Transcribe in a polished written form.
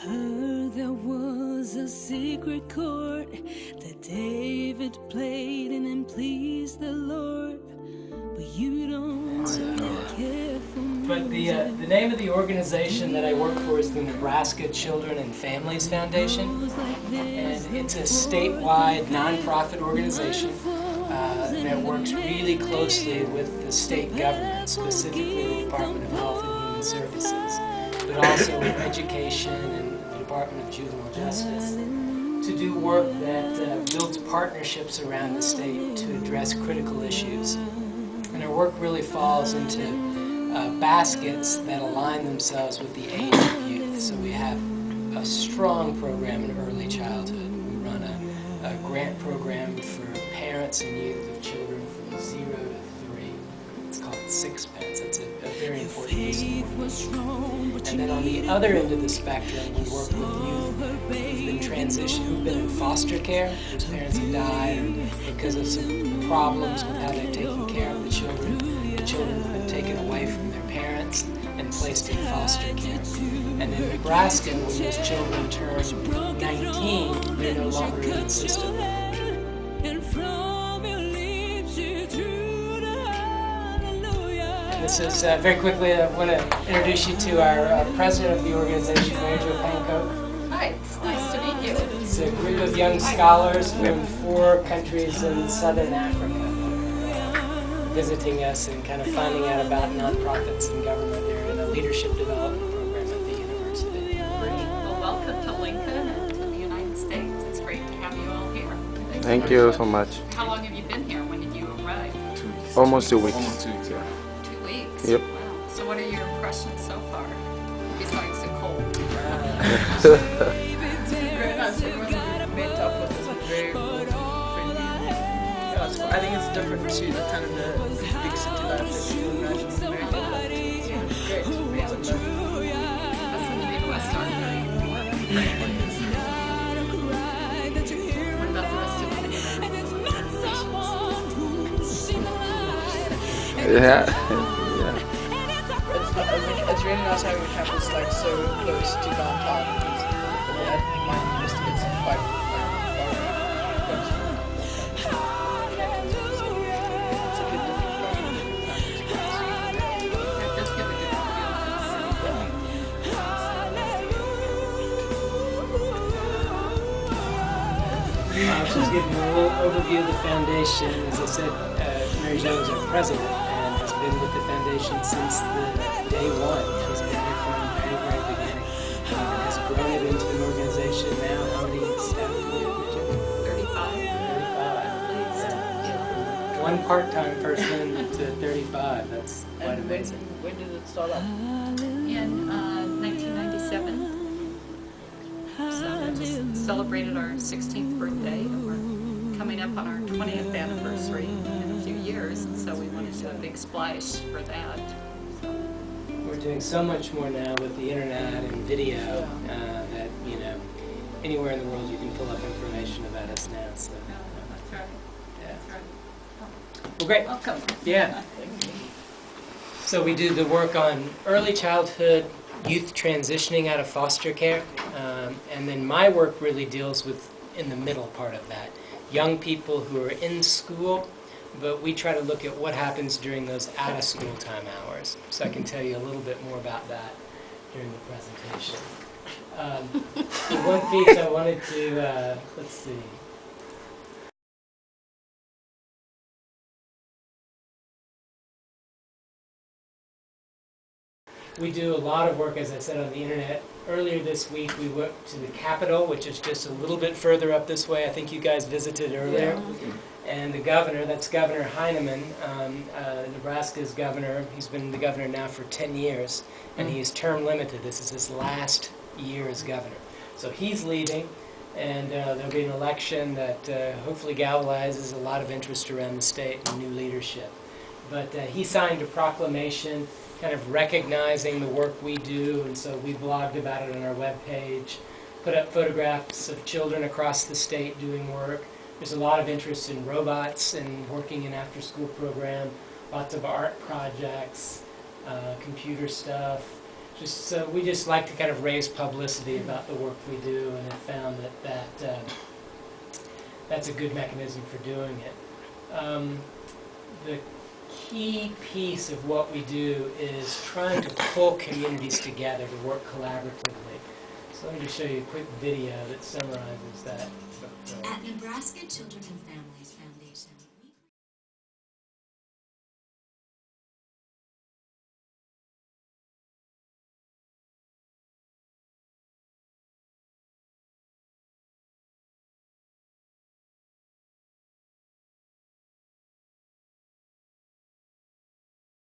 heard there was a secret chord that David played and pleased the Lord, but you don't really care for music. But the name of the organization that I work for is the Nebraska Children and Families Foundation, and it's a statewide nonprofit organization that works really closely with the state government, specifically the Department of Health and Human Services, but also with education and the Department of Juvenile Justice, to do work that builds partnerships around the state to address critical issues. And our work really falls into baskets that align themselves with the age of youth. So we have a strong program in early childhood. We run a grant program for parents and youth of children from 0 to 3. It's called Sixpence. It's a very important piece of work. And then on the other end of the spectrum, we work with youth who've been in foster care, whose parents have died, or because of some problems with how they've taken care of the children. The children have been taken away from their parents and placed in foster care. And in Nebraska, when those children turn 19, they're no longer in the system. This is, very quickly, I want to introduce you to our president of the organization, Mary Jo Pankow. Hi, it's nice to meet you. It's a group of young scholars from 4 countries in southern Africa visiting us and kind of finding out about nonprofits and government. They're in a leadership development program at the university. Great. Well, welcome to Lincoln and to the United States. It's great to have you all here. Thank you so much. How long have you been here? When did you arrive? 2 weeks. Almost 2 weeks. Almost 2 weeks, yeah. 2 weeks? Yep. Wow. So what are your impressions so far, besides the cold? Very nice. Everyone we met up with is very friendly. Yeah, so I think it's different to the kind of the big city life that you imagine in America. But it's great. It's lovely. Listen, the Midwest aren't very warm and friendly. What about the rest of the Yeah. It's really nice having a campus like so close to downtown. I think my university is quite far away. It's a bit different from different campus. That does give a good feel for the city. I'll just give you a little overview of the foundation. As I said, Mary Jo is our president and has been with the foundation since the day one. She's been here from the very, very beginning. And has grown it into an organization now. How many staff do we have? 35. 35. Yeah. One part-time person to 35. That's quite And amazing. when did it start up? In 1997. So we just celebrated our 16th birthday, and we're coming up on our 20th anniversary in a few years, and so we wanted to do a big splash for that. We're doing so much more now with the internet and video that, you know, anywhere in the world you can pull up information about us now. So, That's right. yeah. That's right. Well, great. Welcome. Yeah. So we do the work on early childhood, youth transitioning out of foster care, and then my work really deals with in the middle part of that, young people who are in school, but we try to look at what happens during those out of school time hours. So I can tell you a little bit more about that during the presentation. The one piece I wanted to, let's see. We do a lot of work, as I said, on the internet. Earlier this week, we went to the Capitol, which is just a little bit further up this way. I think you guys visited earlier. Yeah. And the governor, that's Governor Heineman, Nebraska's governor. He's been the governor now for 10 years, and he's term limited. This is his last year as governor. So he's leaving, and there'll be an election that hopefully galvanizes a lot of interest around the state and new leadership. But he signed a proclamation kind of recognizing the work we do, and so we blogged about it on our webpage, put up photographs of children across the state doing work. There's a lot of interest in robots and working in after-school program, lots of art projects, computer stuff. We just like to kind of raise publicity about the work we do, and have found that that's a good mechanism for doing it. The key piece of what we do is trying to pull communities together to work collaboratively. So let me just show you a quick video that summarizes that. At Nebraska Children and Families